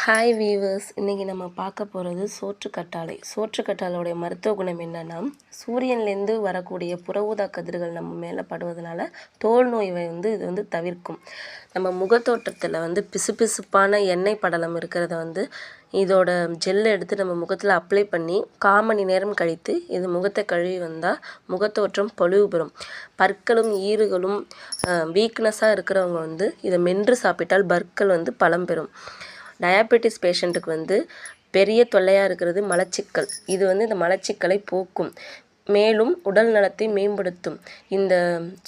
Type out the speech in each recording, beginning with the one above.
Hi viewers, இன்றைக்கி நம்ம பார்க்க போகிறது சோற்றுக்கற்றாழை. சோற்றுக்கற்றாழையோடைய மருத்துவ குணம் என்னென்னா, சூரியன்லேருந்து வரக்கூடிய புற ஊதா கதிர்கள் நம்ம மேலே படுவதனால தோல் நோய் இது தவிர்க்கும். நம்ம முகத்தோட்டத்தில் பிசுபிசுப்பான எண்ணெய் படலம் இருக்கிறத இதோட ஜெல்லை எடுத்து நம்ம முகத்தில் அப்ளை பண்ணி 1/4 மணி நேரம் கழித்து இது முகத்தை கழுவி வந்தால் முகத்தோற்றம் பொலிவு பெறும். பற்களும் ஈறுகளும் வீக்னஸாக இருக்கிறவங்க இதை மென்று சாப்பிட்டால் பற்கள் பலம் பெறும். டயாபெட்டிஸ் பேஷண்ட்டுக்கு பெரிய தொல்லையாக இருக்கிறது மலச்சிக்கல். இது இந்த மலச்சிக்கலை போக்கும், மேலும் உடல் நலத்தை மேம்படுத்தும். இந்த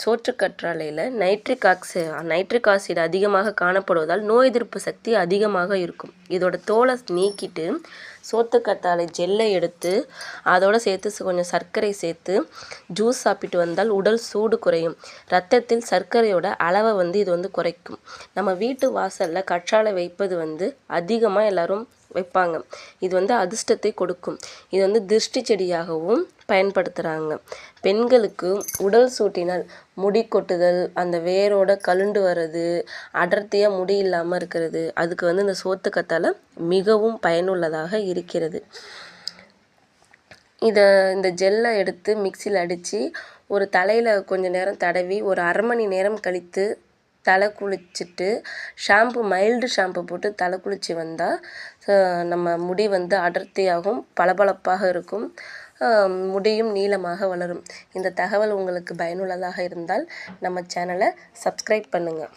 சோற்றுக்கற்றாழையில் நைட்ரிக் ஆசிட் அதிகமாக காணப்படுவதால் நோய் எதிர்ப்பு சக்தி அதிகமாக இருக்கும். இதோட தோலை நீக்கிட்டு சோற்றுக்கற்றாழை ஜெல்லை எடுத்து அதோடு சேர்த்து கொஞ்சம் சர்க்கரை சேர்த்து ஜூஸ் சாப்பிட்டு வந்தால் உடல் சூடு குறையும். இரத்தத்தில் சர்க்கரையோட அளவை இது குறைக்கும். நம்ம வீட்டு வாசலில் கற்றாழை வைப்பது அதிகமாக எல்லோரும் வைப்பாங்க. இது அதிர்ஷ்டத்தை கொடுக்கும். இது திருஷ்டி செடியாகவும் பயன்படுத்துகிறாங்க. பெண்களுக்கு உடல் சூட்டினால் முடி கொட்டுதல், அந்த வேரோட கலுண்டு வர்றது, அடர்த்தியாக முடி இல்லாமல் இருக்கிறது, அதுக்கு இந்த சோற்றுக்கற்றாழை மிகவும் பயனுள்ளதாக இருக்கிறது. இந்த ஜெல்லை எடுத்து மிக்சியில் அடித்து ஒரு தலையில் கொஞ்சம் நேரம் தடவி ஒரு 1/2 மணி நேரம் கழித்து தலை குளிச்சுட்டு மைல்டு ஷாம்பு போட்டு தலை குளித்து வந்தால் நம்ம முடி அடர்த்தியாகவும் பளபளப்பாக இருக்கும். முடியும் நீளமாக வளரும். இந்த தகவல் உங்களுக்கு பயனுள்ளதாக இருந்தால் நம்ம சேனலை சப்ஸ்கிரைப் பண்ணுங்கள்.